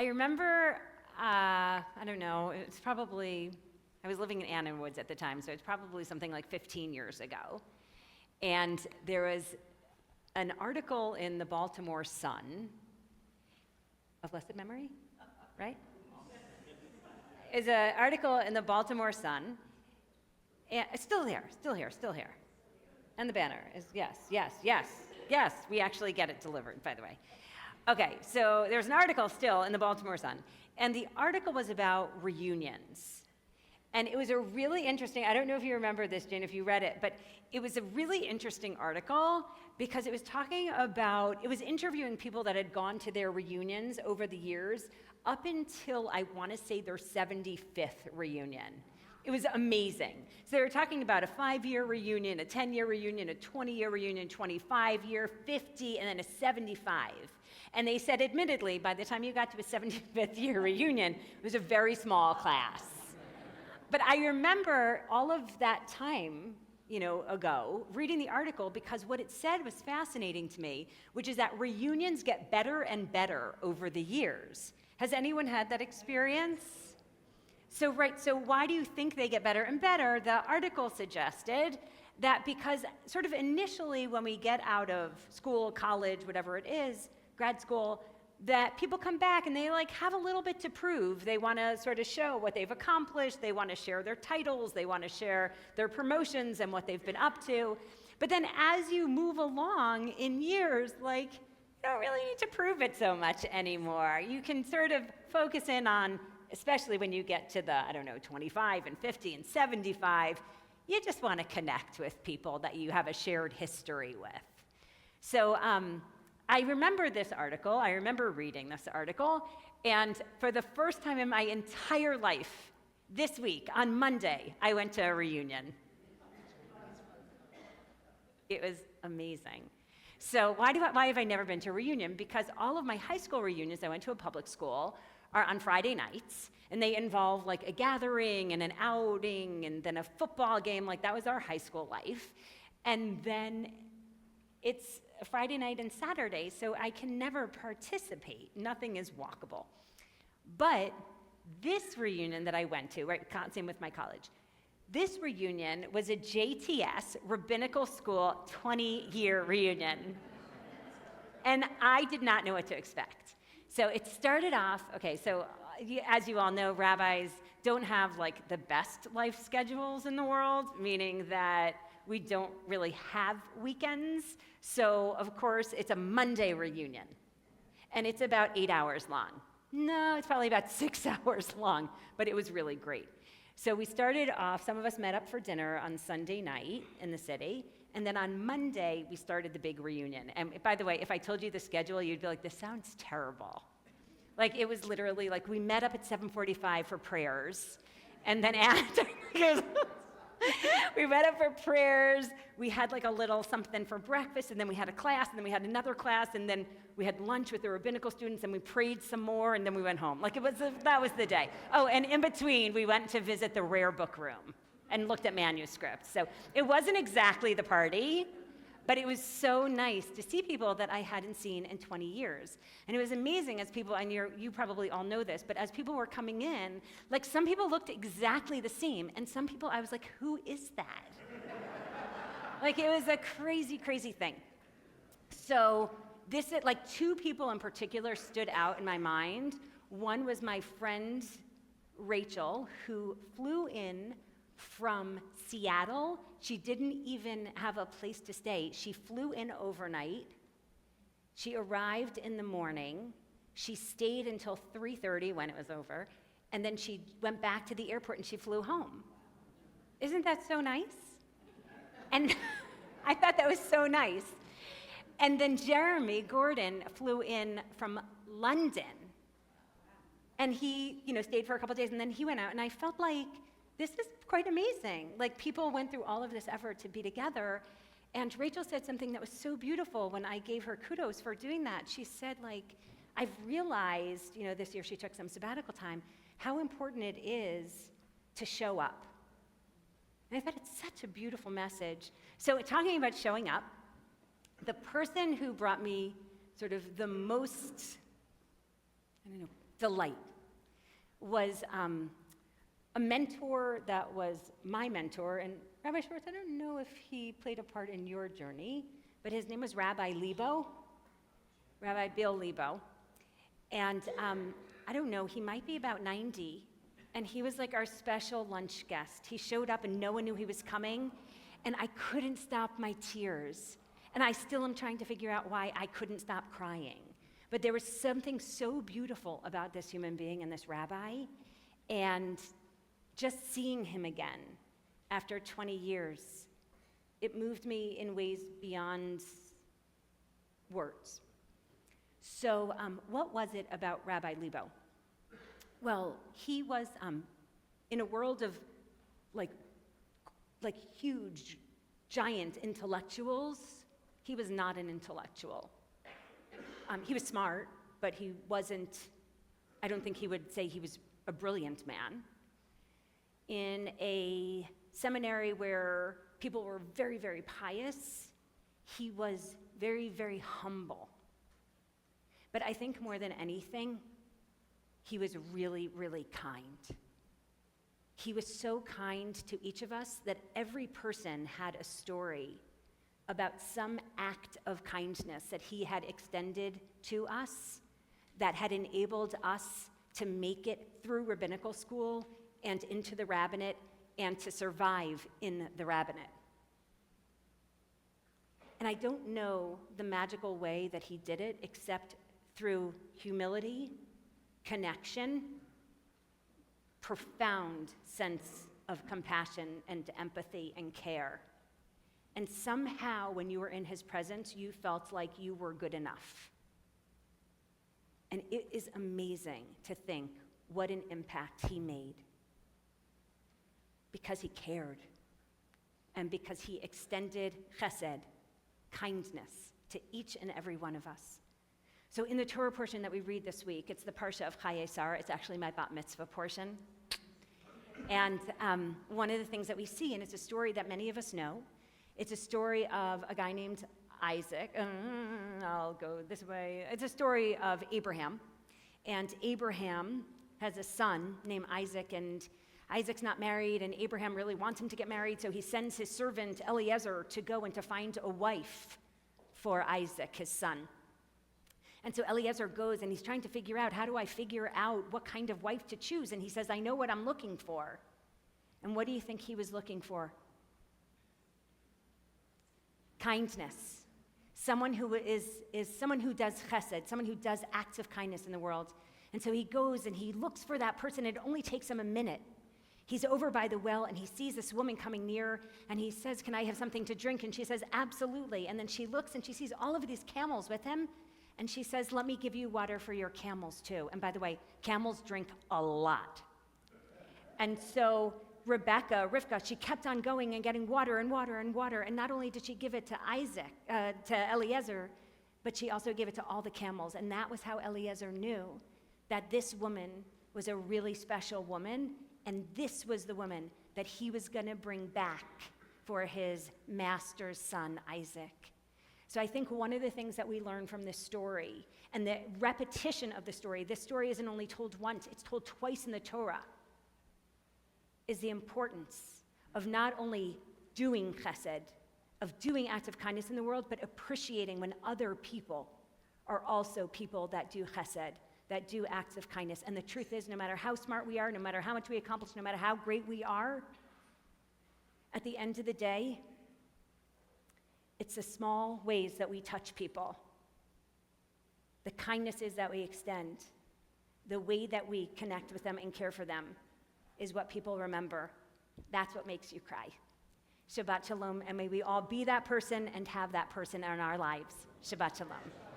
I remember, I don't know, it's probably, I was living in Annan Woods at the time, so it's probably something like 15 years ago. And there was an article in the Baltimore Sun, of blessed memory, right? Is an article in the Baltimore Sun, and it's still here. And the banner is yes, we actually get it delivered, by the way. Okay, so there's an article still in the Baltimore Sun, and the article was about reunions. And it was a really interesting, I don't know if you remember this, Jane, if you read it, but it was a really interesting article because it was talking about, it was interviewing people that had gone to their reunions over the years up until, I want to say, their 75th reunion. It was amazing. So they were talking about a 5-year reunion, a 10-year reunion, a 20-year reunion, 25-year, 50, and then a 75. And they said, admittedly, by the time you got to a 75th year reunion, it was a very small class. But I remember all of that time, ago, reading the article because what it said was fascinating to me, which is that reunions get better and better over the years. Has anyone had that experience? So why do you think they get better and better? The article suggested that because sort of initially when we get out of school, college, whatever it is, grad school, that people come back and they have a little bit to prove. They want to sort of show what they've accomplished. They want to share their titles. They want to share their promotions and what they've been up to. But then as you move along in years, you don't really need to prove it so much anymore. You can sort of focus in on, especially when you get to the, 25 and 50 and 75, you just want to connect with people that you have a shared history with. So I remember this article. I remember reading this article. And for the first time in my entire life, this week, on Monday, I went to a reunion. It was amazing. So why have I never been to a reunion? Because all of my high school reunions, I went to a public school, are on Friday nights, and they involve a gathering and an outing and then a football game. That was our high school life. And then it's a Friday night and Saturday, so I can never participate. Nothing is walkable. But this reunion that I went to, right, same with my college, this reunion was a JTS, rabbinical school, 20-year reunion. And I did not know what to expect. So it started off, so as you all know, rabbis don't have the best life schedules in the world, meaning that we don't really have weekends. So of course, it's a Monday reunion. And it's about 8 hours long. No, it's probably about 6 hours long, but it was really great. So we started off, some of us met up for dinner on Sunday night in the city, and then on Monday, we started the big reunion. And by the way, if I told you the schedule, you'd be like, this sounds terrible. It was literally we met up at 7:45 for prayers, and then after, we met up for prayers, we had a little something for breakfast, and then we had a class, and then we had another class, and then we had lunch with the rabbinical students, and we prayed some more, and then we went home. That was the day. Oh, and in between, we went to visit the rare book room and looked at manuscripts. So it wasn't exactly the party, but it was so nice to see people that I hadn't seen in 20 years. And it was amazing as people, and you probably all know this, but as people were coming in, some people looked exactly the same, and some people I was like, who is that? It was a crazy, crazy thing. So this, two people in particular stood out in my mind. One was my friend Rachel, who flew in from Seattle. She didn't even have a place to stay. She flew in overnight. She arrived in the morning. She stayed until 3:30 when it was over, and then she went back to the airport and she flew home. Isn't that so nice? And I thought that was so nice. And then Jeremy Gordon flew in from London, and he, stayed for a couple days, and then he went out, and I felt like this is quite amazing. People went through all of this effort to be together. And Rachel said something that was so beautiful when I gave her kudos for doing that. She said, I've realized, this year she took some sabbatical time, how important it is to show up. And I thought it's such a beautiful message. So talking about showing up, the person who brought me sort of the most, delight, was a mentor that was my mentor. And Rabbi Schwartz, I don't know if he played a part in your journey, but his name was Rabbi Bill Lebo. And I don't know, he might be about 90. And he was like our special lunch guest. He showed up and no one knew he was coming. And I couldn't stop my tears. And I still am trying to figure out why I couldn't stop crying. But there was something so beautiful about this human being and this rabbi. And just seeing him again after 20 years, it moved me in ways beyond words. So what was it about Rabbi Lebo? Well, he was in a world of like huge, giant intellectuals. He was not an intellectual. He was smart, but he wasn't, I don't think he would say he was a brilliant man. In a seminary where people were very, very pious, he was very, very humble. But I think more than anything, he was really, really kind. He was so kind to each of us that every person had a story about some act of kindness that he had extended to us that had enabled us to make it through rabbinical school and into the rabbinate and to survive in the rabbinate. And I don't know the magical way that he did it except through humility, connection, profound sense of compassion and empathy and care. And somehow, when you were in his presence, you felt like you were good enough. And it is amazing to think what an impact he made. Because he cared. And because he extended chesed, kindness, to each and every one of us. So in the Torah portion that we read this week, it's the Parsha of Chayei Sarah. It's actually my bat mitzvah portion. And one of the things that we see, and it's a story that many of us know, it's a story of a guy named Isaac. I'll go this way. It's a story of Abraham. And Abraham has a son named Isaac, and Isaac's not married, and Abraham really wants him to get married, so he sends his servant Eliezer to go and to find a wife for Isaac, his son. And so Eliezer goes, and he's trying to figure out, how do I figure out what kind of wife to choose? And he says, I know what I'm looking for. And what do you think he was looking for? Kindness. Someone who is someone who does chesed, someone who does acts of kindness in the world. And so he goes and he looks for that person. It only takes him a minute. He's over by the well, and he sees this woman coming near, and he says, can I have something to drink? And she says, absolutely. And then she looks, and she sees all of these camels with him, and she says, let me give you water for your camels too. And by the way, camels drink a lot. And so Rivka, she kept on going and getting water and water and water, and not only did she give it to Eliezer, but she also gave it to all the camels. And that was how Eliezer knew that this woman was a really special woman, and this was the woman that he was going to bring back for his master's son, Isaac. So I think one of the things that we learn from this story, and the repetition of the story, this story isn't only told once, it's told twice in the Torah, is the importance of not only doing chesed, of doing acts of kindness in the world, but appreciating when other people are also people that do chesed, that do acts of kindness. And the truth is, no matter how smart we are, no matter how much we accomplish, no matter how great we are, at the end of the day, it's the small ways that we touch people, the kindnesses that we extend, the way that we connect with them and care for them is what people remember. That's what makes you cry. Shabbat shalom, and may we all be that person and have that person in our lives. Shabbat shalom.